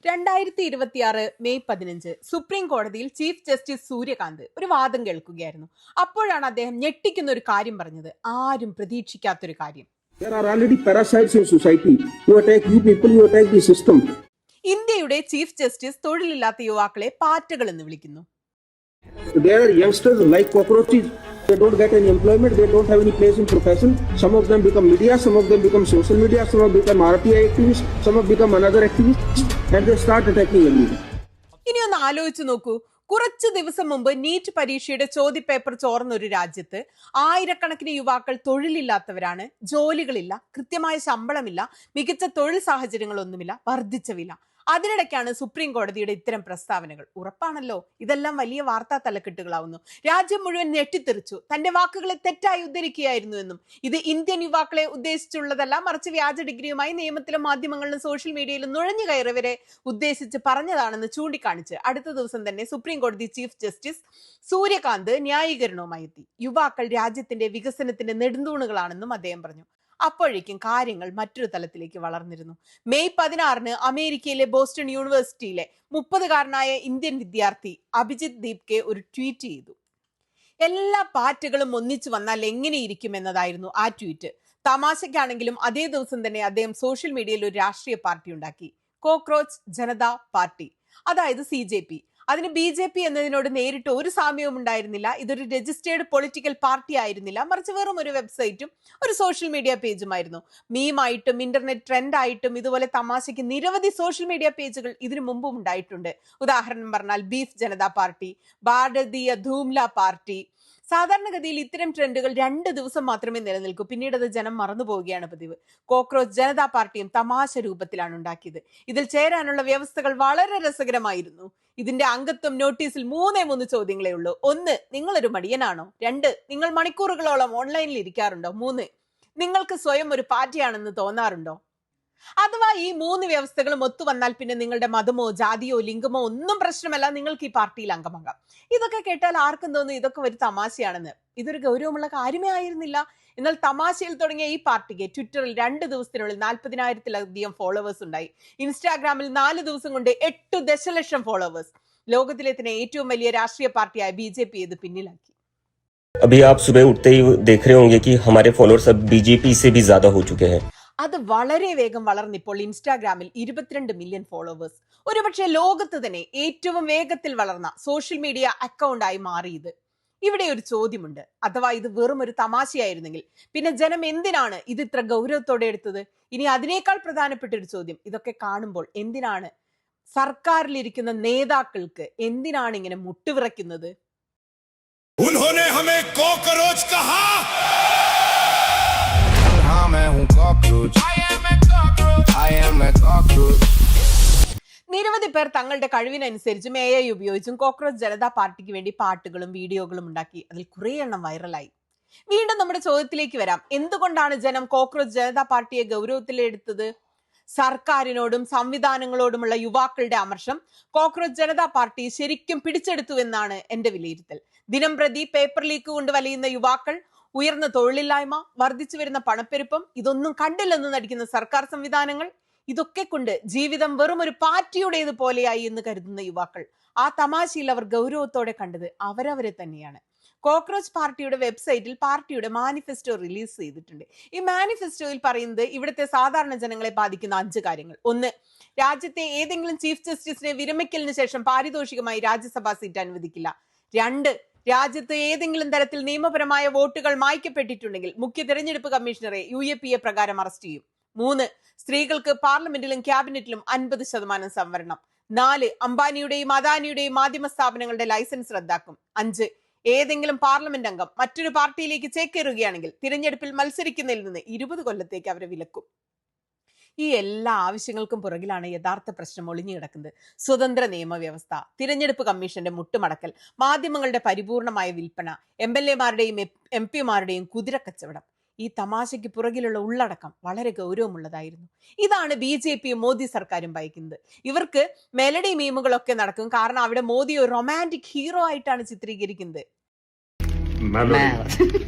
2026 May 15 supreme കോടതിയിൽ chief justice Suryakant ഒരു വാദം കേൾക്കുകയായിരുന്നു. അപ്പോഴാണ് അദ്ദേഹം ഞെട്ടിക്കുന്ന ഒരു കാര്യം പറഞ്ഞത്, ആരും പ്രതീക്ഷിക്കാത്തൊരു കാര്യം. There are already parasites in society who attack you people, who attack the system. ഇന്ത്യയുടെ ചീഫ് ജസ്റ്റിസ് തൊഴിലില്ലാത്ത യുവാക്കളെ പാറ്റകൾ എന്ന് വിളിക്കുന്നു. There are youngsters like cockroaches. They don't get any employment. They don't have any place in profession. Some of them become media. Some of them become social media. Some of them become RTI activists. Some of them become another activists. And they start attacking everyone. ഇനി ഒന്ന് ആലോചിച്ച് നോക്കൂ. കുറച്ചു ദിവസം മുമ്പ് NEET പരീക്ഷയുടെ ചോദ്യപേപ്പർ ചോർന്ന ഒരു രാജ്യത്ത് ആയിരക്കണക്കിന് യുവാക്കൾ തൊഴിലില്ലാത്തവരാണ്. ജോലികളില്ല, കൃത്യമായ ശമ്പളമില്ല, മികച്ച തൊഴിൽ സാഹചര്യങ്ങളൊന്നുമില്ല, വർദ്ധിച്ച വില. അതിനിടയ്ക്കാണ് സുപ്രീം കോടതിയുടെ ഇത്തരം പ്രസ്താവനകൾ. ഉറപ്പാണല്ലോ ഇതെല്ലാം വലിയ വാർത്താ തലക്കെട്ടുകളാവുന്നു. രാജ്യം മുഴുവൻ ഞെട്ടിത്തെറിച്ചു. തന്റെ വാക്കുകളെ തെറ്റായി ഉദ്ധരിക്കുകയായിരുന്നു എന്നും ഇത് ഇന്ത്യൻ യുവാക്കളെ ഉദ്ദേശിച്ചുള്ളതല്ല, മറിച്ച് വ്യാജ ഡിഗ്രിയുമായി നിയമത്തിലും മാധ്യമങ്ങളിലും സോഷ്യൽ മീഡിയയിലും നുഴഞ്ഞു കയറിയവരെ ഉദ്ദേശിച്ച് പറഞ്ഞതാണെന്ന് ചൂണ്ടിക്കാണിച്ച് അടുത്ത ദിവസം തന്നെ സുപ്രീം കോടതി ചീഫ് ജസ്റ്റിസ് സൂര്യകാന്ത് ന്യായീകരണവുമായി എത്തി. യുവാക്കൾ രാജ്യത്തിന്റെ വികസനത്തിന്റെ നെടുന്തൂണുകളാണെന്നും അദ്ദേഹം പറഞ്ഞു. അപ്പോഴേക്കും കാര്യങ്ങൾ മറ്റൊരു തലത്തിലേക്ക് വളർന്നിരുന്നു. മെയ് 16 അമേരിക്കയിലെ ബോസ്റ്റൺ യൂണിവേഴ്സിറ്റിയിലെ 30-കാരനായ ഇന്ത്യൻ വിദ്യാർത്ഥി അഭിജിത്ത് ദീപ്കെ ഒരു ട്വീറ്റ് ചെയ്തു. എല്ലാ പാറ്റുകളും ഒന്നിച്ചു വന്നാൽ എങ്ങനെയിരിക്കും എന്നതായിരുന്നു ആ ട്വീറ്റ്. തമാശയ്ക്കാണെങ്കിലും അതേ ദിവസം തന്നെ അദ്ദേഹം സോഷ്യൽ മീഡിയയിൽ ഒരു രാഷ്ട്രീയ പാർട്ടി ഉണ്ടാക്കി, കോക്രോച്ച് ജനതാ പാർട്ടി, അതായത് CJP. അതിന് BJP എന്നതിനോട് നേരിട്ട് ഒരു സാമ്യവും ഉണ്ടായിരുന്നില്ല. ഇതൊരു രജിസ്റ്റേർഡ് പൊളിറ്റിക്കൽ പാർട്ടി ആയിരുന്നില്ല, മറിച്ച് വെറും ഒരു വെബ്സൈറ്റും ഒരു സോഷ്യൽ മീഡിയ പേജുമായിരുന്നു. മീമായിട്ടും ഇന്റർനെറ്റ് ട്രെൻഡായിട്ടും ഇതുപോലെ തമാശയ്ക്ക് നിരവധി സോഷ്യൽ മീഡിയ പേജുകൾ ഇതിനു മുമ്പും ഉണ്ടായിട്ടുണ്ട്. ഉദാഹരണം പറഞ്ഞാൽ ബീഫ് ജനതാ പാർട്ടി, ഭാരതീയ ധൂംല പാർട്ടി. സാധാരണഗതിയിൽ ഇത്തരം ട്രെൻഡുകൾ 2 ദിവസം മാത്രമേ നിലനിൽക്കൂ, പിന്നീട് അത് ജനം മറന്നു പോവുകയാണ് പതിവ്. കോക്രോച്ച് ജനതാ പാർട്ടിയും തമാശ രൂപത്തിലാണ് ഉണ്ടാക്കിയത്. ഇതിൽ ചേരാനുള്ള വ്യവസ്ഥകൾ വളരെ രസകരമായിരുന്നു. ഇതിന്റെ അംഗത്വം നോട്ടീസിൽ 3 ചോദ്യങ്ങളേ ഉള്ളൂ. 1, നിങ്ങളൊരു മടിയനാണോ? 2, നിങ്ങൾ മണിക്കൂറുകളോളം ഓൺലൈനിൽ ഇരിക്കാറുണ്ടോ? 3, നിങ്ങൾക്ക് സ്വയം ഒരു പാർട്ടിയാണെന്ന് തോന്നാറുണ്ടോ? അഥവാ ഈ 3 വ്യവസ്ഥകളും ഒത്തു വന്നാൽ പിന്നെ നിങ്ങളുടെ മതമോ ജാതിയോ ലിംഗമോ ഒന്നും പ്രശ്നമല്ല, നിങ്ങൾക്ക് ഈ പാർട്ടിയിൽ അംഗമാകാം. ഇതൊക്കെ കേട്ടാൽ ആർക്കും തോന്നും ഇതൊക്കെ ഒരു തമാശയാണെന്ന്. ഇതൊരു ഗൗരവമുള്ള കാര്യമേ ആയിരുന്നില്ല. എന്നാൽ തമാശയിൽ തുടങ്ങിയ ഈ പാർട്ടിക്ക് ട്വിറ്ററിൽ 2 ദിവസത്തിനുള്ളിൽ 40,000-ലധികം ഫോളോവേഴ്സ് ഉണ്ടായി. ഇൻസ്റ്റാഗ്രാമിൽ 4 ദിവസം കൊണ്ട് 8 ദശലക്ഷം ഫോളോവേഴ്സ്. ലോകത്തിലെ തന്നെ ഏറ്റവും വലിയ രാഷ്ട്രീയ പാർട്ടിയായ BJP ഇത് പിന്നിലാക്കി. अभी आप सुबह उठते ही देख रहे होंगे कि हमारे फॉलोअर्स अब BJP से भी ज्यादा हो चुके हैं. അത് വളരെ വേഗം വളർന്നിപ്പോൾ ഇൻസ്റ്റാഗ്രാമിൽ 22 മില്യൺ ഫോളോവേഴ്സ്. ഒരുപക്ഷെ ലോകത്ത് തന്നെ ഏറ്റവും വേഗത്തിൽ വളർന്ന സോഷ്യൽ മീഡിയ അക്കൗണ്ടായി മാറിയത്. ഇവിടെ ഒരു ചോദ്യമുണ്ട്, അഥവാ ഇത് വെറും ഒരു തമാശയായിരുന്നെങ്കിൽ പിന്നെ ജനം എന്തിനാണ് ഇത് ഇത്ര ഗൗരവത്തോടെ എടുത്തത്? ഇനി അതിനേക്കാൾ പ്രധാനപ്പെട്ട ഒരു ചോദ്യം, ഇതൊക്കെ കാണുമ്പോൾ എന്തിനാണ് സർക്കാരിലിരിക്കുന്ന നേതാക്കൾക്ക് എന്തിനാണ് ഇങ്ങനെ മുട്ടുവിറയ്ക്കുന്നത്? उन्होंने हमें कॉकरोच कहा। हाँ मैं हूँ cockroach, I am a cockroach. നിരവധി പേർ തങ്ങളുടെ കഴിവിനനുസരിച്ചും AI ഉപയോഗിച്ചും കോക്രോച്ച് ജനതാ പാർട്ടിക്ക് വേണ്ടി പാട്ടുകളും വീഡിയോകളും ഉണ്ടാക്കി. അതിൽ കുറേ എണ്ണം വൈറലായി. വീണ്ടും നമ്മുടെ ചോദ്യത്തിലേക്ക് വരാം, എന്തുകൊണ്ടാണ് ജനം കോക്രോച്ച് ജനതാ പാർട്ടിയെ ഗൗരവത്തിലെടുത്തത്? സർക്കാരിനോടും സംവിധാനങ്ങളോടുമുള്ള യുവാക്കളുടെ അമർഷം കോക്രോച്ച് ജനതാ പാർട്ടി ശരിക്കും പിടിച്ചെടുത്തു എന്നാണ് എന്റെ വിലയിരുത്തൽ. ദിനം പ്രതി പേപ്പർ ലീക്ക് കൊണ്ട് വലയുന്ന യുവാക്കൾ, ഉയർന്ന തൊഴിലില്ലായ്മ, വർദ്ധിച്ചു വരുന്ന പണപ്പെരുപ്പം, ഇതൊന്നും കണ്ടില്ലെന്ന് നടിക്കുന്ന സർക്കാർ സംവിധാനങ്ങൾ, ഇതൊക്കെ കൊണ്ട് ജീവിതം വെറും ഒരു പാർട്ടിയുടേത് പോലെയായി എന്ന് കരുതുന്ന യുവാക്കൾ, ആ തമാശയിൽ അവർ ഗൗരവത്തോടെ കണ്ടത് അവരവരെ തന്നെയാണ്. കോക്രോച്ച് പാർട്ടിയുടെ വെബ്സൈറ്റിൽ പാർട്ടിയുടെ മാനിഫെസ്റ്റോ റിലീസ് ചെയ്തിട്ടുണ്ട്. ഈ മാനിഫെസ്റ്റോയിൽ പറയുന്നത് ഇവിടുത്തെ സാധാരണ ജനങ്ങളെ ബാധിക്കുന്ന 5 കാര്യങ്ങൾ. 1, രാജ്യത്തെ ഏതെങ്കിലും ചീഫ് ജസ്റ്റിസിനെ വിരമിക്കലിന് ശേഷം പാരിതോഷികമായി രാജ്യസഭാ സീറ്റ് അനുവദിക്കില്ല. 2, രാജ്യത്ത് ഏതെങ്കിലും തരത്തിൽ നിയമപരമായ വോട്ടുകൾ മായ്ക്കപ്പെട്ടിട്ടുണ്ടെങ്കിൽ മുഖ്യ തെരഞ്ഞെടുപ്പ് കമ്മീഷണറെ UAPA പ്രകാരം അറസ്റ്റ് ചെയ്യും. 3, സ്ത്രീകൾക്ക് പാർലമെന്റിലും ക്യാബിനറ്റിലും 50% സംവരണം. 4, അംബാനിയുടെയും അദാനിയുടെയും മാധ്യമ സ്ഥാപനങ്ങളുടെ ലൈസൻസ് റദ്ദാക്കും. 5, ഏതെങ്കിലും പാർലമെന്റ് അംഗം മറ്റൊരു പാർട്ടിയിലേക്ക് ചേക്കേറുകയാണെങ്കിൽ തിരഞ്ഞെടുപ്പിൽ മത്സരിക്കുന്നതിൽ നിന്ന് 20 കൊല്ലത്തേക്ക് അവരെ വിലക്കും. ഈ എല്ലാ ആവശ്യങ്ങൾക്കും പുറകിലാണ് യഥാർത്ഥ പ്രശ്നം ഒളിഞ്ഞു കിടക്കുന്നത്. സ്വതന്ത്ര നിയമവ്യവസ്ഥ, തിരഞ്ഞെടുപ്പ് കമ്മീഷന്റെ മുട്ടുമടക്കൽ, മാധ്യമങ്ങളുടെ പരിപൂർണമായ വിൽപ്പന, MLA-മാരുടെയും MP-മാരുടെയും കുതിരക്കച്ചവടം. ഈ തമാശയ്ക്ക് പുറകിലുള്ള ഉള്ളടക്കം വളരെ ഗൗരവമുള്ളതായിരുന്നു. ഇതാണ് BJPയും മോദി സർക്കാരും ഭയക്കുന്നത്. ഇവർക്ക് മെലഡി മീമുകളൊക്കെ നടക്കും, കാരണം അവിടെ മോദി ഒരു റൊമാൻറ്റിക് ഹീറോ ആയിട്ടാണ് ചിത്രീകരിക്കുന്നത്.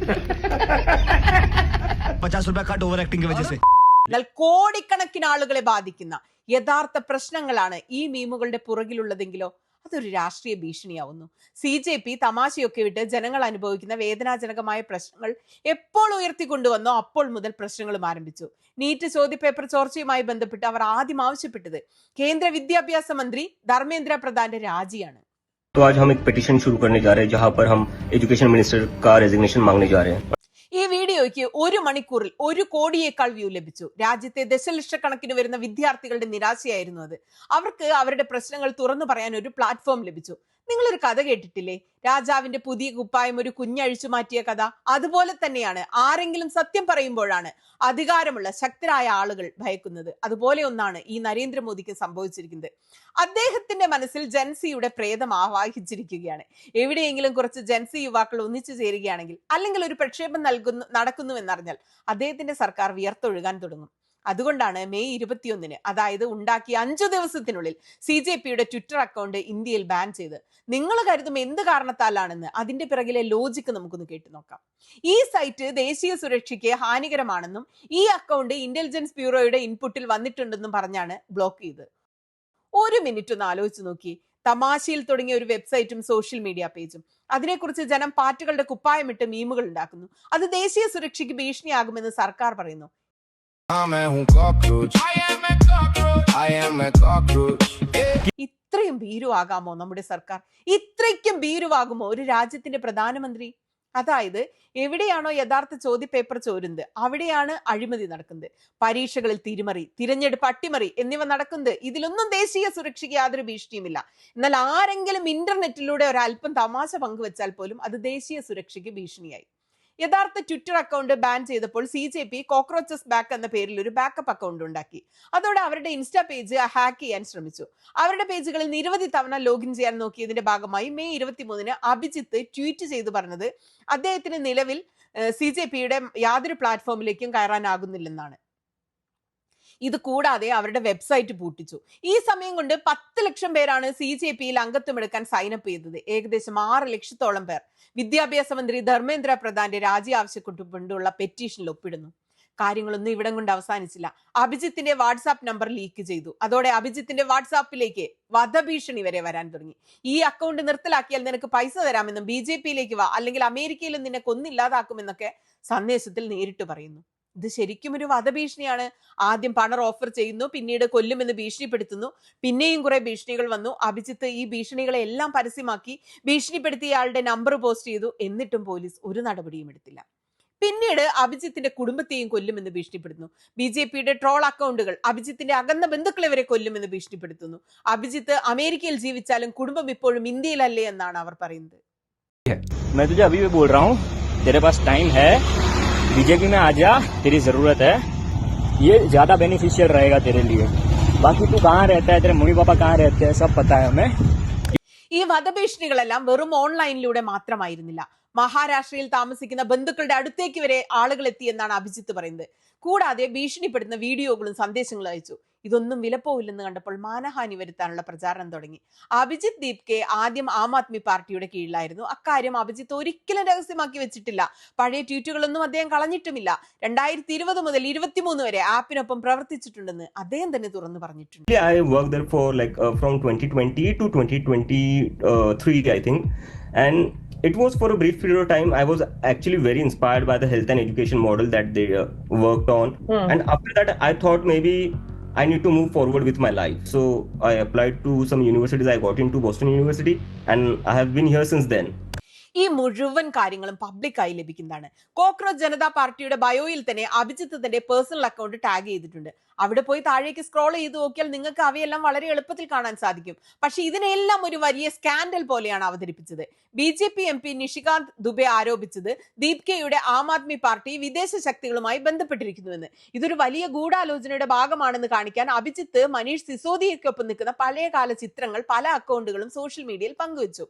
50 रुपया कट ओवर एक्टिंग की वजह से. എന്നാൽ കോടിക്കണക്കിന് ആളുകളെ ബാധിക്കുന്ന യഥാർത്ഥ പ്രശ്നങ്ങളാണ് ഈ മീമുകളുടെ പുറകിലുള്ളതെങ്കിലോ അതൊരു രാഷ്ട്രീയ ഭീഷണിയാവുന്നു. CJP തമാശയൊക്കെ വിട്ട് ജനങ്ങൾ അനുഭവിക്കുന്ന വേദനാജനകമായ പ്രശ്നങ്ങൾ എപ്പോൾ ഉയർത്തിക്കൊണ്ടുവന്നോ അപ്പോൾ മുതൽ പ്രശ്നങ്ങളും ആരംഭിച്ചു. നീറ്റ് ചോദ്യപേപ്പർ ചോർച്ചയുമായി ബന്ധപ്പെട്ട് അവർ ആദ്യം ആവശ്യപ്പെട്ടത് കേന്ദ്ര വിദ്യാഭ്യാസ മന്ത്രി ധർമ്മേന്ദ്ര പ്രധാന്റെ രാജിയാണ്. तो आज हम एक पिटीशन शुरू करने जा रहे हैं जहां पर हम एजुकेशन मिनिस्टर का रेजिग्नेशन मांगने जा रहे हैं. ഈ വീഡിയോയ്ക്ക് 1 മണിക്കൂറിൽ 1 കോടിയേക്കാൾ വ്യൂ ലഭിച്ചു. രാജ്യത്തെ ദശലക്ഷക്കണക്കിന് വരുന്ന വിദ്യാർത്ഥികളുടെ നിരാശയായിരുന്നു അത്. അവർക്ക് അവരുടെ പ്രശ്നങ്ങൾ തുറന്നു പറയാൻ ഒരു പ്ലാറ്റ്ഫോം ലഭിച്ചു. നിങ്ങളൊരു കഥ കേട്ടിട്ടില്ലേ? രാജാവിന്റെ പുതിയ കുപ്പായം ഒരു കുഞ്ഞഴിച്ചു മാറ്റിയ കഥ. അതുപോലെ തന്നെയാണ് ആരെങ്കിലും സത്യം പറയുമ്പോഴാണ് അധികാരമുള്ള ശക്തരായ ആളുകൾ ഭയക്കുന്നത്. അതുപോലെ ഒന്നാണ് ഈ നരേന്ദ്രമോദിക്ക് സംഭവിച്ചിരിക്കുന്നത്. അദ്ദേഹത്തിന്റെ മനസ്സിൽ ജൻസിയുടെ പ്രേതം ആവാഹിച്ചിരിക്കുകയാണ്. എവിടെയെങ്കിലും കുറച്ച് ജൻസി യുവാക്കൾ ഒന്നിച്ചു ചേരുകയാണെങ്കിൽ അല്ലെങ്കിൽ ഒരു പ്രക്ഷേപം നടക്കുന്നുവെന്നറിഞ്ഞാൽ അദ്ദേഹത്തിന്റെ സർക്കാർ വിയർത്തൊഴുകാൻ തുടങ്ങും. അതുകൊണ്ടാണ് മെയ് 21-ന്, അതായത് ഉണ്ടാക്കിയ 5 ദിവസത്തിനുള്ളിൽ CJPയുടെ ട്വിറ്റർ അക്കൗണ്ട് ഇന്ത്യയിൽ ബാൻ ചെയ്ത്. നിങ്ങൾ കരുതും എന്ത് കാരണത്താലാണെന്ന്. അതിന്റെ പിറകിലെ ലോജിക്ക് നമുക്കൊന്ന് കേട്ടു നോക്കാം. ഈ സൈറ്റ് ദേശീയ സുരക്ഷയ്ക്ക് ഹാനികരമാണെന്നും ഈ അക്കൗണ്ട് ഇന്റലിജൻസ് ബ്യൂറോയുടെ ഇൻപുട്ടിൽ വന്നിട്ടുണ്ടെന്നും പറഞ്ഞാണ് ബ്ലോക്ക് ചെയ്തത്. 1 മിനിറ്റ് ഒന്ന് ആലോചിച്ച് നോക്കി. തമാശയിൽ തുടങ്ങിയ ഒരു വെബ്സൈറ്റും സോഷ്യൽ മീഡിയ പേജും, അതിനെക്കുറിച്ച് ജനം പാറ്റുകളുടെ കുപ്പായമിട്ട് മീമുകൾ ഉണ്ടാക്കുന്നു. അത് ദേശീയ സുരക്ഷയ്ക്ക് ഭീഷണിയാകുമെന്ന് സർക്കാർ പറയുന്നു. ഇത്രയും ഭീരുവാകാമോ നമ്മുടെ സർക്കാർ? ഇത്രയ്ക്കും ഭീരുവാകുമോ ഒരു രാജ്യത്തിന്റെ പ്രധാനമന്ത്രി? അതായത് എവിടെയാണോ യഥാർത്ഥ ചോദ്യപേപ്പർ ചോരുന്നത് അവിടെയാണ് അഴിമതി നടക്കുന്നത്. പരീക്ഷകളിൽ തിരിമറി, തിരഞ്ഞെടുപ്പ് അട്ടിമറി എന്നിവ നടക്കുന്നത്. ഇതിലൊന്നും ദേശീയ സുരക്ഷയ്ക്ക് യാതൊരു ഭീഷണിയുമില്ല. എന്നാൽ ആരെങ്കിലും ഇന്റർനെറ്റിലൂടെ ഒരല്പം തമാശ പങ്കുവെച്ചാൽ പോലും അത് ദേശീയ സുരക്ഷയ്ക്ക് ഭീഷണിയായി. യഥാർത്ഥ ട്വിറ്റർ അക്കൗണ്ട് ബാൻ ചെയ്തപ്പോൾ CJP കോക്രോച്ചസ് ബാക്ക് എന്ന പേരിൽ ഒരു ബാക്കപ്പ് അക്കൗണ്ട് ഉണ്ടാക്കി. അതോടെ അവരുടെ ഇൻസ്റ്റാ പേജ് ഹാക്ക് ചെയ്യാൻ ശ്രമിച്ചു. അവരുടെ പേജുകളിൽ നിരവധി തവണ ലോഗിൻ ചെയ്യാൻ നോക്കിയതിന്റെ ഭാഗമായി മെയ് 23-ന് അഭിജിത്ത് ട്വീറ്റ് ചെയ്തു പറഞ്ഞത് അദ്ദേഹത്തിന് നിലവിൽ CJPയുടെ യാതൊരു പ്ലാറ്റ്ഫോമിലേക്കും കയറാനാകുന്നില്ലെന്നാണ്. ഇത് കൂടാതെ അവരുടെ വെബ്സൈറ്റ് പൂട്ടിച്ചു. ഈ സമയം കൊണ്ട് 10 ലക്ഷം പേരാണ് CJPയിൽ അംഗത്വമെടുക്കാൻ സൈനപ്പ് ചെയ്തത്. ഏകദേശം 6 ലക്ഷത്തോളം പേർ വിദ്യാഭ്യാസ മന്ത്രി ധർമ്മേന്ദ്ര പ്രധാന്റെ രാജി ആവശ്യപ്പെട്ടുകൊണ്ടുള്ള പെറ്റീഷനിൽ ഒപ്പിടുന്നു. കാര്യങ്ങളൊന്നും ഇവിടം കൊണ്ട് അവസാനിച്ചില്ല. അഭിജിത്തിന്റെ വാട്സാപ്പ് നമ്പർ ലീക്ക് ചെയ്തു. അതോടെ അഭിജിത്തിന്റെ വാട്സാപ്പിലേക്ക് വധഭീഷണി വരെ വരാൻ തുടങ്ങി. ഈ അക്കൗണ്ട് നിർത്തലാക്കിയാൽ നിനക്ക് പൈസ തരാമെന്നും BJPയിലേക്ക് വാ, അല്ലെങ്കിൽ അമേരിക്കയിലും നിന്നെ കൊന്നില്ലാതാക്കുമെന്നൊക്കെ സന്ദേശത്തിൽ നേരിട്ട് പറയുന്നു. ഇത് ശരിക്കും ഒരു വധഭീഷണിയാണ്. ആദ്യം പണം ഓഫർ ചെയ്യുന്നു, പിന്നീട് കൊല്ലുമെന്ന് ഭീഷണിപ്പെടുത്തുന്നു. പിന്നെയും കുറെ ഭീഷണികൾ വന്നു. അഭിജിത്ത് ഈ ഭീഷണികളെ എല്ലാം പരസ്യമാക്കി ഭീഷണിപ്പെടുത്തിയ ആളുടെ നമ്പർ പോസ്റ്റ് ചെയ്തു. എന്നിട്ടും പോലീസ് ഒരു നടപടിയും എടുത്തില്ല. പിന്നീട് അഭിജിത്തിന്റെ കുടുംബത്തെയും കൊല്ലുമെന്ന് ഭീഷണിപ്പെടുത്തുന്നു. BJPയുടെ ട്രോൾ അക്കൗണ്ടുകൾ അഭിജിത്തിന്റെ അകന്ന ബന്ധുക്കളെ വരെ കൊല്ലുമെന്ന് ഭീഷണിപ്പെടുത്തുന്നു. അഭിജിത്ത് അമേരിക്കയിൽ ജീവിച്ചാലും കുടുംബം ഇപ്പോഴും ഇന്ത്യയിലല്ലേ എന്നാണ് അവർ പറയുന്നത്. बीजेपी में आ जा, तेरी जरूरत है, ये ज्यादा बेनिफिशियल रहेगा तेरे लिए. बाकी तू कहाँ रहता है, तेरे मम्मी पापा कहाँ रहते हैं, सब पता है हमें. ഈ വധഭീഷണികളെല്ലാം വെറും ഓൺലൈനിലൂടെ മാത്രമായിരുന്നില്ല. മഹാരാഷ്ട്രയിൽ താമസിക്കുന്ന ബന്ധുക്കളുടെ അടുത്തേക്ക് വരെ ആളുകൾ എത്തിയെന്നാണ് അഭിജിത്ത് പറയുന്നത്. കൂടാതെ ഭീഷണിപ്പെടുന്ന വീഡിയോകളും സന്ദേശങ്ങളും അയച്ചു. ഇതൊന്നും വിലപ്പോവില്ലെന്ന് കണ്ടപ്പോൾ മാനഹാനി വരുത്താനുള്ള പ്രചാരണം തുടങ്ങി. അഭിജിത്ത് ദീപ്കെ ആദ്യം ആം ആദ്മി പാർട്ടിയുടെ കീഴിലായിരുന്നു. അക്കാര്യം അഭിജിത്ത് ഒരിക്കലും രഹസ്യമാക്കി വെച്ചിട്ടില്ല. പഴയ ട്വീറ്റുകളൊന്നും അദ്ദേഹം കളഞ്ഞിട്ടുമില്ല. 2020 മുതൽ 2023 വരെ ആപ്പിനൊപ്പം പ്രവർത്തിച്ചിട്ടുണ്ടെന്ന് അദ്ദേഹം തന്നെ തുറന്നു പറഞ്ഞിട്ടുണ്ട്. I worked there for from 2020 to 2023 I think, and it was for a brief period of time. I was actually very inspired by the health and education model that they worked on. And after that, I thought maybe I need to move forward with my life. So I applied to some universities. I got into Boston University, and I have been here since then. ഈ മുഴുവൻ കാര്യങ്ങളും പബ്ലിക്കായി ലഭിക്കുന്നതാണ്. Cockroach Janata പാർട്ടിയുടെ ബയോയിൽ തന്നെ അഭിജിത്ത് തന്റെ personal account tag ചെയ്തിട്ടുണ്ട്. അവിടെ പോയി താഴേക്ക് സ്ക്രോൾ ചെയ്ത് നോക്കിയാൽ നിങ്ങൾക്ക് അവയെല്ലാം വളരെ എളുപ്പത്തിൽ കാണാൻ സാധിക്കും. പക്ഷെ ഇതിനെല്ലാം ഒരു വലിയ സ്കാൻഡൽ പോലെയാണ് അവതരിപ്പിച്ചത്. BJP MP നിഷികാന്ത് ദുബെ ആരോപിച്ചത് ദീപ്കയുടെ ആം ആദ്മി പാർട്ടി വിദേശ ശക്തികളുമായി ബന്ധപ്പെട്ടിരിക്കുന്നുവെന്ന്. ഇതൊരു വലിയ ഗൂഢാലോചനയുടെ ഭാഗമാണെന്ന് കാണിക്കാൻ അഭിജിത്ത് മനീഷ് സിസോദിയയ്ക്കൊപ്പം നിൽക്കുന്ന പഴയകാല ചിത്രങ്ങൾ പല അക്കൗണ്ടുകളും സോഷ്യൽ മീഡിയയിൽ പങ്കുവച്ചു.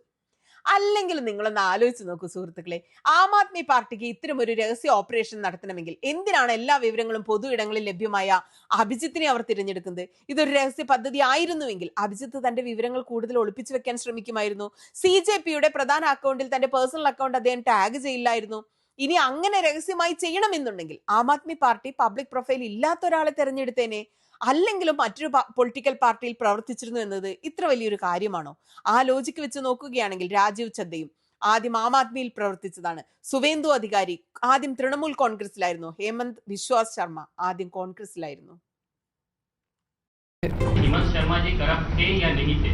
അല്ലെങ്കിൽ നിങ്ങളൊന്ന് ആലോചിച്ച് നോക്കൂ സുഹൃത്തുക്കളെ, ആം ആദ്മി പാർട്ടിക്ക് ഇത്തരം ഒരു രഹസ്യ ഓപ്പറേഷൻ നടത്തണമെങ്കിൽ എന്തിനാണ് എല്ലാ വിവരങ്ങളും പൊതു ഇടങ്ങളിൽ ലഭ്യമായ അഭിജിത്തിനെ അവർ തിരഞ്ഞെടുക്കുന്നത്? ഇതൊരു രഹസ്യ പദ്ധതി ആയിരുന്നുവെങ്കിൽ അഭിജിത്ത് തന്റെ വിവരങ്ങൾ കൂടുതൽ ഒളിപ്പിച്ചു വെക്കാൻ ശ്രമിക്കുമായിരുന്നു. CJPയുടെ പ്രധാന അക്കൗണ്ടിൽ തന്റെ പേഴ്സണൽ അക്കൗണ്ട് അദ്ദേഹം ടാഗ് ചെയ്യില്ലായിരുന്നു. ഇനി അങ്ങനെ രഹസ്യമായി ചെയ്യണമെന്നുണ്ടെങ്കിൽ ആം ആദ്മി പാർട്ടി പബ്ലിക് പ്രൊഫൈൽ ഇല്ലാത്ത ഒരാളെ തെരഞ്ഞെടുത്തേനെ. അല്ലെങ്കിലും മറ്റൊരു പൊളിറ്റിക്കൽ പാർട്ടിയിൽ പ്രവർത്തിച്ചിരുന്നു എന്നത് ഇത്ര വലിയൊരു കാര്യമാണോ? ആ ലോജിക്ക് വെച്ച് നോക്കുകയാണെങ്കിൽ രാജീവ് ചദ്ദയും ആദ്യം ആം ആദ്മിയിൽ പ്രവർത്തിച്ചതാണ്. സുവേന്ദു അധികാരി ആദ്യം തൃണമൂൽ കോൺഗ്രസിലായിരുന്നു. ഹേമന്ത് ബിശ്വാസ് ശർമ്മ ആദ്യം കോൺഗ്രസിലായിരുന്നു. हेमंत शर्मा जी करप्ट थे या नहीं थे?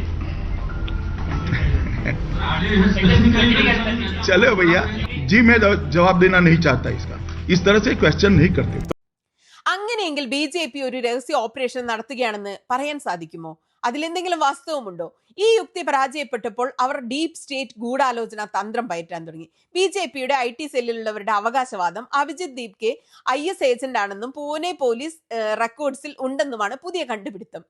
चलो भैया जी, मैं जवाब देना नहीं चाहता इसका, इस तरह से क्वेश्चन नहीं करते. അങ്ങനെയെങ്കിൽ BJP ഒരു രഹസ്യ ഓപ്പറേഷൻ നടത്തുകയാണെന്ന് പറയാൻ സാധിക്കുമോ? അതിലെന്തെങ്കിലും വാസ്തവമുണ്ടോ? ഈ യുക്തി പരാജയപ്പെട്ടപ്പോൾ അവർ ഡീപ് സ്റ്റേറ്റ് ഗൂഢാലോചന തന്ത്രം പയറ്റാൻ തുടങ്ങി. BJPയുടെ IT സെല്ലിലുള്ളവരുടെ അവകാശവാദം അഭിജിത് ദീപ്കെ IS ഏജന്റ് ആണെന്നും പൂനെ പോലീസ് റെക്കോർഡ്സിൽ ഉണ്ടെന്നുമാണ് പുതിയ കണ്ടുപിടുത്തം.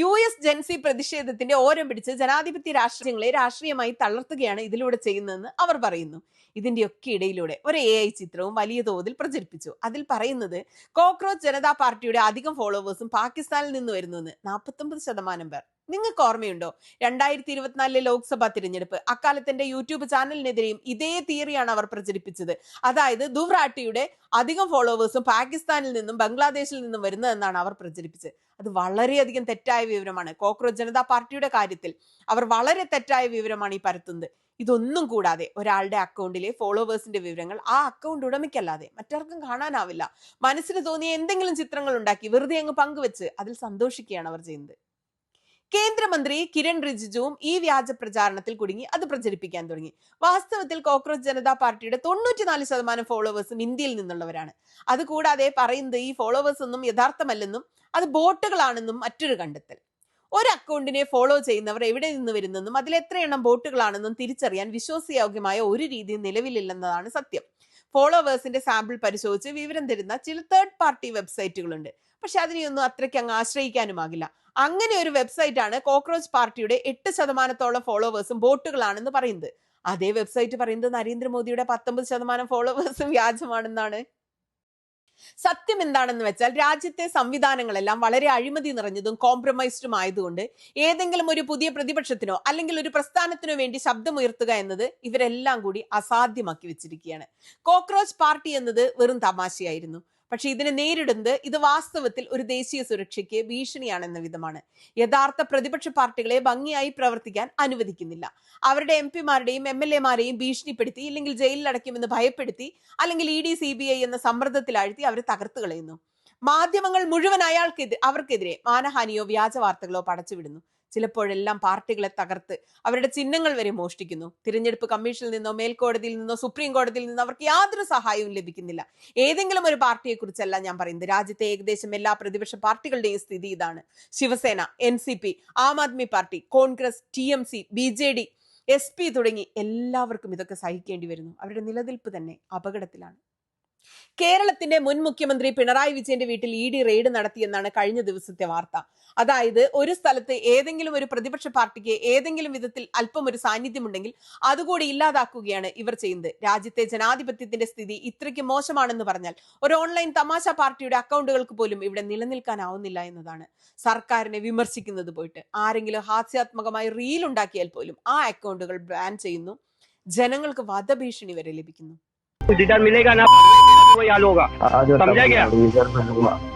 US ജൻസി പ്രതിഷേധത്തിന്റെ ഓരം പിടിച്ച് ജനാധിപത്യ രാഷ്ട്രങ്ങളെ രാഷ്ട്രീയമായി തളർത്തുകയാണ് ഇതിലൂടെ ചെയ്യുന്നതെന്ന് അവർ പറയുന്നു. ഇതിന്റെയൊക്കെ ഇടയിലൂടെ ഒരു AI ചിത്രവും വലിയ തോതിൽ പ്രചരിപ്പിച്ചു. അതിൽ പറയുന്നത് കോക്രോച്ച് ജനതാ പാർട്ടിയുടെ അധികം ഫോളോവേഴ്സും പാകിസ്ഥാനിൽ നിന്ന് വരുന്നുവെന്ന്. 49% പേർ. നിങ്ങൾക്ക് ഓർമ്മയുണ്ടോ 2024 ലോക്സഭാ തിരഞ്ഞെടുപ്പ്? അക്കാലത്തിന്റെ യൂട്യൂബ് ചാനലിനെതിരെയും ഇതേ തിയറിയാണ് അവർ പ്രചരിപ്പിച്ചത്. അതായത് ദുവ്രാട്ടിയുടെ അധികം ഫോളോവേഴ്സും പാകിസ്ഥാനിൽ നിന്നും ബംഗ്ലാദേശിൽ നിന്നും വരുന്നതെന്നാണ് അവർ പ്രചരിപ്പിച്ചത്. അത് വളരെയധികം തെറ്റായ വിവരമാണ്. കോക്രോച്ച് ജനതാ പാർട്ടിയുടെ കാര്യത്തിൽ അവർ വളരെ തെറ്റായ വിവരമാണ് ഈ പരത്തുന്നത്. ഇതൊന്നും കൂടാതെ ഒരാളുടെ അക്കൗണ്ടിലെ ഫോളോവേഴ്സിന്റെ വിവരങ്ങൾ ആ അക്കൗണ്ട് ഉടമയ്ക്കല്ലാതെ മറ്റാർക്കും കാണാനാവില്ല. മനസ്സിന് തോന്നിയ എന്തെങ്കിലും ചിത്രങ്ങൾ ഉണ്ടാക്കി വെറുതെ അങ്ങ് പങ്കുവെച്ച് അതിൽ സന്തോഷിക്കുകയാണ് അവർ ചെയ്യുന്നത്. കേന്ദ്രമന്ത്രി കിരൺ റിജിജുവും ഈ വ്യാജ പ്രചാരണത്തിൽ കുടുങ്ങി അത് പ്രചരിപ്പിക്കാൻ തുടങ്ങി. വാസ്തവത്തിൽ കോക്രോച്ച് ജനതാ പാർട്ടിയുടെ 94% ഫോളോവേഴ്സും ഇന്ത്യയിൽ നിന്നുള്ളവരാണ്. അതുകൂടാതെ പറയുന്നത് ഈ ഫോളോവേഴ്സ് ഒന്നും യഥാർത്ഥമല്ലെന്നും അത് ബോട്ടുകളാണെന്നും മറ്റൊരു കണ്ടെത്തൽ. ഒരു അക്കൗണ്ടിനെ ഫോളോ ചെയ്യുന്നവർ എവിടെ നിന്ന് വരുന്നെന്നും അതിൽ എത്ര എണ്ണം ബോട്ടുകളാണെന്നും തിരിച്ചറിയാൻ വിശ്വാസയോഗ്യമായ ഒരു രീതി നിലവിലില്ലെന്നതാണ് സത്യം. ഫോളോവേഴ്സിന്റെ സാമ്പിൾ പരിശോധിച്ച് വിവരം തരുന്ന ചില തേർഡ് പാർട്ടി വെബ്സൈറ്റുകളുണ്ട്. പക്ഷെ അതിനെയൊന്നും അത്രയ്ക്ക് അങ്ങ് ആശ്രയിക്കാനുമാകില്ല. അങ്ങനെ ഒരു വെബ്സൈറ്റ് ആണ് കോക്രോച്ച് പാർട്ടിയുടെ 8% ഫോളോവേഴ്സും ബോട്ടുകളാണെന്ന് പറയുന്നത്. അതേ വെബ്സൈറ്റ് പറയുന്നത് നരേന്ദ്രമോദിയുടെ 19% ഫോളോവേഴ്സും വ്യാജമാണെന്നാണ്. സത്യം എന്താണെന്ന് വെച്ചാൽ രാജ്യത്തെ സംവിധാനങ്ങളെല്ലാം വളരെ അഴിമതി നിറഞ്ഞതും കോംപ്രമൈസ്ഡും ആയതുകൊണ്ട് ഏതെങ്കിലും ഒരു പുതിയ പ്രതിപക്ഷത്തിനോ അല്ലെങ്കിൽ ഒരു പ്രസ്ഥാനത്തിനോ വേണ്ടി ശബ്ദമുയർത്തുക എന്നത് ഇവരെല്ലാം കൂടി അസാധ്യമാക്കി വെച്ചിരിക്കുകയാണ്. കോക്രോച്ച് പാർട്ടി എന്നത് വെറും തമാശയായിരുന്നു. പക്ഷെ ഇതിനെ നേരിടുന്നത് ഇത് വാസ്തവത്തിൽ ഒരു ദേശീയ സുരക്ഷയ്ക്ക് ഭീഷണിയാണെന്ന വിധമാണ്. യഥാർത്ഥ പ്രതിപക്ഷ പാർട്ടികളെ ഭംഗിയായി പ്രവർത്തിക്കാൻ അനുവദിക്കുന്നില്ല. അവരുടെ MP-മാരുടെയും MLA-മാരെയും ഭീഷണിപ്പെടുത്തി, ഇല്ലെങ്കിൽ ജയിലിൽ അടയ്ക്കുമെന്ന് ഭയപ്പെടുത്തി, അല്ലെങ്കിൽ ED CBI എന്ന സമ്മർദ്ദത്തിലാഴ്ത്തി അവരെ തകർത്തു കളയുന്നു. മാധ്യമങ്ങൾ മുഴുവൻ അവർക്കെതിരെ മാനഹാനിയോ വ്യാജ വാർത്തകളോ പടച്ചുവിടുന്നു. ചിലപ്പോഴെല്ലാം പാർട്ടികളെ തകർത്ത് അവരുടെ ചിഹ്നങ്ങൾ വരെ മോഷ്ടിക്കുന്നു. തിരഞ്ഞെടുപ്പ് കമ്മീഷനിൽ നിന്നോ മേൽക്കോടതിയിൽ നിന്നോ സുപ്രീം കോടതിയിൽ നിന്നോ അവർക്ക് യാതൊരു സഹായവും ലഭിക്കുന്നില്ല. ഏതെങ്കിലും ഒരു പാർട്ടിയെ കുറിച്ചല്ല ഞാൻ പറയുന്നത്. രാജ്യത്തെ ഏകദേശം എല്ലാ പ്രതിപക്ഷ പാർട്ടികളുടെയും സ്ഥിതി ഇതാണ്. Shiv Sena, NCP, Aam Aadmi Party, Congress, TMC, BJD, SP തുടങ്ങി എല്ലാവർക്കും ഇതൊക്കെ സഹിക്കേണ്ടി വരുന്നു. അവരുടെ നിലനിൽപ്പ് തന്നെ അപകടത്തിലാണ്. കേരളത്തിന്റെ മുൻ മുഖ്യമന്ത്രി പിണറായി വിജയന്റെ വീട്ടിൽ ED റെയ്ഡ് നടത്തിയെന്നാണ് കഴിഞ്ഞ ദിവസത്തെ വാർത്ത. അതായത് ഒരു സ്ഥലത്ത് ഏതെങ്കിലും ഒരു പ്രതിപക്ഷ പാർട്ടിക്ക് ഏതെങ്കിലും വിധത്തിൽ അല്പം ഒരു സാന്നിധ്യമുണ്ടെങ്കിൽ അതുകൂടി ഇല്ലാതാക്കുകയാണ് ഇവർ ചെയ്യുന്നത്. രാജ്യത്തെ ജനാധിപത്യത്തിന്റെ സ്ഥിതി ഇത്രയ്ക്ക് മോശമാണെന്ന് പറഞ്ഞാൽ ഒരു ഓൺലൈൻ തമാശ പാർട്ടിയുടെ അക്കൗണ്ടുകൾക്ക് പോലും ഇവിടെ നിലനിൽക്കാനാവുന്നില്ല എന്നതാണ്. സർക്കാരിനെ വിമർശിക്കുന്നത് പോയിട്ട് ആരെങ്കിലും ഹാസ്യാത്മകമായി റീൽ ഉണ്ടാക്കിയാൽ പോലും ആ അക്കൗണ്ടുകൾ ബാൻ ചെയ്യുന്നു. ജനങ്ങൾക്ക് വധഭീഷണി വരെ ലഭിക്കുന്നു. डिडर मिलेगा ना वो याद होगा, समझा गया?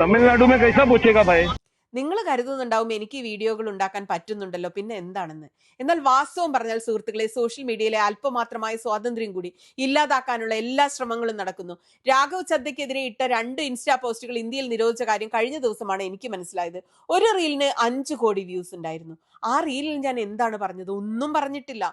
तमिलनाडु में कैसा पूछेगा भाई? നിങ്ങൾ കരുതുന്നുണ്ടാവും എനിക്ക് ഈ വീഡിയോകൾ ഉണ്ടാക്കാൻ പറ്റുന്നുണ്ടല്ലോ, പിന്നെ എന്താണെന്ന്. എന്നാൽ വാസ്തവം പറഞ്ഞാൽ സുഹൃത്തുക്കളെ, സോഷ്യൽ മീഡിയയിലെ അല്പമാത്രമായ സ്വാതന്ത്ര്യം കൂടി ഇല്ലാതാക്കാനുള്ള എല്ലാ ശ്രമങ്ങളും നടക്കുന്നു. രാഘവ് ചദ്ദയ്ക്കെതിരെ ഇട്ട 2 ഇൻസ്റ്റാ പോസ്റ്റുകൾ ഇന്ത്യയിൽ നിരോധിച്ച കാര്യം കഴിഞ്ഞ ദിവസമാണ് എനിക്ക് മനസ്സിലായത്. ഒരു റീലിന് 5 കോടി വ്യൂസ് ഉണ്ടായിരുന്നു. ആ റീലിൽ ഞാൻ എന്താണ് പറഞ്ഞത്? ഒന്നും പറഞ്ഞിട്ടില്ല.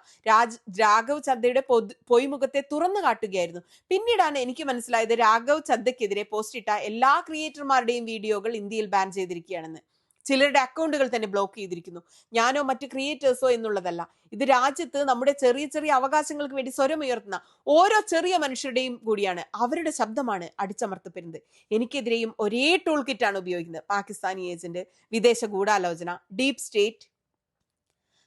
രാഘവ് ചദ്ദയുടെ പൊയ്മുഖത്തെ തുറന്നു കാട്ടുകയായിരുന്നു. പിന്നീടാണ് എനിക്ക് മനസ്സിലായത് രാഘവ് ചദ്ദയ്ക്കെതിരെ പോസ്റ്റ് ഇട്ട എല്ലാ ക്രിയേറ്റർമാരുടെയും വീഡിയോകൾ ഇന്ത്യയിൽ ബാൻ ചെയ്തിരിക്കുകയാണെന്ന്. ചിലരുടെ അക്കൗണ്ടുകൾ തന്നെ ബ്ലോക്ക് ചെയ്തിരിക്കുന്നു. ഞാനോ മറ്റ് ക്രിയേറ്റേഴ്സോ എന്നുള്ളതല്ല. ഇത് രാജ്യത്ത് നമ്മുടെ ചെറിയ ചെറിയ അവകാശങ്ങൾക്ക് വേണ്ടി സ്വരമുയർത്തുന്ന ഓരോ ചെറിയ മനുഷ്യരുടെയും കൂടിയാണ്. അവരുടെ ശബ്ദമാണ് അടിച്ചമർത്തപ്പെടുന്നത്. എനിക്കെതിരെയും ഒരേ ടൂൾ കിറ്റാണ് ഉപയോഗിക്കുന്നത്. പാകിസ്ഥാനി ഏജന്റ്, വിദേശ ഗൂഢാലോചന, ഡീപ് സ്റ്റേറ്റ്.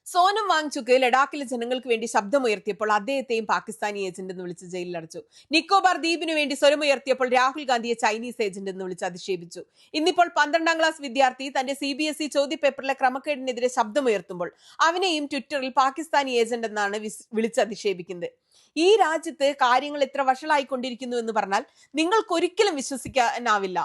സോനം വാങ്ചുക്ക് ലഡാക്കിലെ ജനങ്ങൾക്ക് വേണ്ടി ശബ്ദമുയർത്തിയപ്പോൾ അദ്ദേഹത്തെയും പാകിസ്ഥാനി ഏജന്റ് എന്ന് വിളിച്ച് ജയിലിലടച്ചു. നിക്കോബാർ ദ്വീപിന് വേണ്ടി സ്വരമുയർത്തിയപ്പോൾ രാഹുൽ ഗാന്ധിയെ ചൈനീസ് ഏജന്റ് എന്ന് വിളിച്ച് അധിക്ഷേപിച്ചു. ഇന്നിപ്പോൾ 12ാം ക്ലാസ് വിദ്യാർത്ഥി തന്റെ CBSE ചോദ്യപേപ്പറിലെ ക്രമക്കേടിനെതിരെ ശബ്ദമുയർത്തുമ്പോൾ അവനെയും ട്വിറ്ററിൽ പാകിസ്ഥാനി ഏജന്റ് എന്നാണ് വിളിച്ച് അധിക്ഷേപിക്കുന്നത്. ഈ രാജ്യത്ത് കാര്യങ്ങൾ എത്ര വഷളായിക്കൊണ്ടിരിക്കുന്നു എന്ന് പറഞ്ഞാൽ നിങ്ങൾക്കൊരിക്കലും വിശ്വസിക്കാനാവില്ല.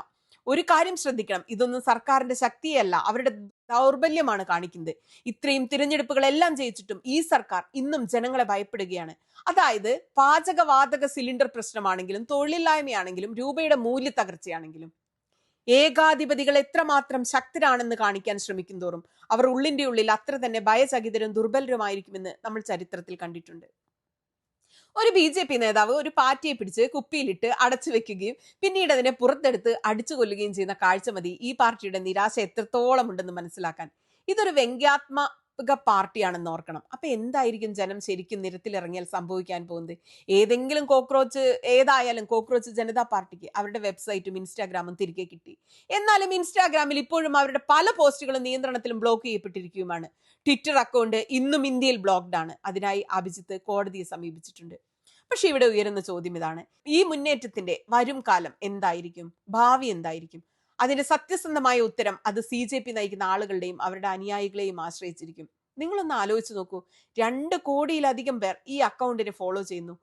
ഒരു കാര്യം ശ്രദ്ധിക്കണം, ഇതൊന്നും സർക്കാരിന്റെ ശക്തിയല്ല, അവരുടെ ദൗർബല്യമാണ് കാണിക്കുന്നത്. ഇത്രയും തിരഞ്ഞെടുപ്പുകളെല്ലാം ജയിച്ചിട്ടും ഈ സർക്കാർ ഇന്നും ജനങ്ങളെ ഭയപ്പെടുകയാണ്. അതായത് പാചകവാതക സിലിണ്ടർ പ്രശ്നമാണെങ്കിലും തൊഴിലില്ലായ്മയാണെങ്കിലും രൂപയുടെ മൂല്യത്തകർച്ചയാണെങ്കിലും ഏകാധിപതികൾ എത്രമാത്രം ശക്തരാണെന്ന് കാണിക്കാൻ ശ്രമിക്കും തോറും അവർ ഉള്ളിന്റെ ഉള്ളിൽ അത്ര തന്നെ ഭയചകിതരും ദുർബലരുമായിരിക്കുമെന്ന് നമ്മൾ ചരിത്രത്തിൽ കണ്ടിട്ടുണ്ട്. ഒരു BJP നേതാവ് ഒരു പാറ്റയെ പിടിച്ച് കുപ്പിയിലിട്ട് അടച്ചു വെക്കുകയും പിന്നീട് അതിനെ പുറത്തെടുത്ത് അടിച്ചു കൊല്ലുകയും ചെയ്യുന്ന കാഴ്ച മതി ഈ പാർട്ടിയുടെ നിരാശ എത്രത്തോളം ഉണ്ടെന്ന് മനസ്സിലാക്കാൻ. ഇതൊരു വ്യംഗ്യാത്മക പാർട്ടിയാണെന്ന് ഓർക്കണം. അപ്പൊ എന്തായിരിക്കും ജനം ശരിക്കും നിരത്തിലിറങ്ങിയാൽ സംഭവിക്കാൻ പോകുന്നത്? ഏതെങ്കിലും ഏതായാലും കോക്രോച്ച് ജനതാ പാർട്ടിക്ക് അവരുടെ വെബ്സൈറ്റും ഇൻസ്റ്റാഗ്രാമും തിരികെ കിട്ടി. എന്നാലും ഇൻസ്റ്റാഗ്രാമിൽ ഇപ്പോഴും അവരുടെ പല പോസ്റ്റുകളും നിയന്ത്രണത്തിലും ബ്ലോക്ക് ചെയ്യപ്പെട്ടിരിക്കുകയുമാണ്. ട്വിറ്റർ അക്കൗണ്ട് ഇന്നും ഇന്ത്യയിൽ ബ്ലോക്ക്ഡ് ആണ്. അതിനായി അഭിജിത്ത് കോടതിയെ സമീപിച്ചിട്ടുണ്ട്. പക്ഷെ ഇവിടെ ഉയരുന്ന ചോദ്യം ഇതാണ്: ഈ മുന്നേറ്റത്തിന്റെ വരും കാലം എന്തായിരിക്കും? ഭാവി എന്തായിരിക്കും? അതിന്റെ സത്യസന്ധമായ ഉത്തരം അത് CJP നയിക്കുന്ന ആളുകളുടെയും അവരുടെ അനുയായികളെയും ആശ്രയിച്ചിരിക്കും. നിങ്ങളൊന്ന് ആലോചിച്ച് നോക്കൂ. 2 കോടിയിലധികം പേർ ഈ അക്കൗണ്ടിനെ ഫോളോ ചെയ്യുന്നു.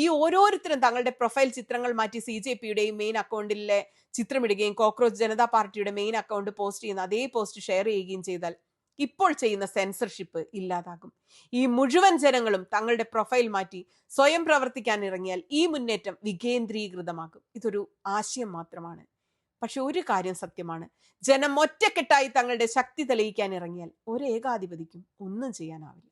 ഈ ഓരോരുത്തരും തങ്ങളുടെ പ്രൊഫൈൽ ചിത്രങ്ങൾ മാറ്റി CJPയുടെയും മെയിൻ അക്കൗണ്ടിലെ ചിത്രമിടുകയും കോക്രോച്ച് ജനതാ പാർട്ടിയുടെ മെയിൻ അക്കൗണ്ട് പോസ്റ്റ് ചെയ്യുന്ന അതേ പോസ്റ്റ് ഷെയർ ചെയ്യുകയും ചെയ്താൽ ഇപ്പോൾ ചെയ്യുന്ന സെൻസർഷിപ്പ് ഇല്ലാതാകും. ഈ മുഴുവൻ ജനങ്ങളും തങ്ങളുടെ പ്രൊഫൈൽ മാറ്റി സ്വയം പ്രവർത്തിക്കാൻ ഇറങ്ങിയാൽ ഈ മുന്നേറ്റം വികേന്ദ്രീകൃതമാകും. ഇതൊരു ആശയം മാത്രമാണ്. പക്ഷെ ഒരു കാര്യം സത്യമാണ്: ജനം ഒറ്റക്കെട്ടായി തങ്ങളുടെ ശക്തി തെളിയിക്കാൻ ഇറങ്ങിയാൽ ഒരു ഏകാധിപതിക്കും ഒന്നും ചെയ്യാനാവില്ല.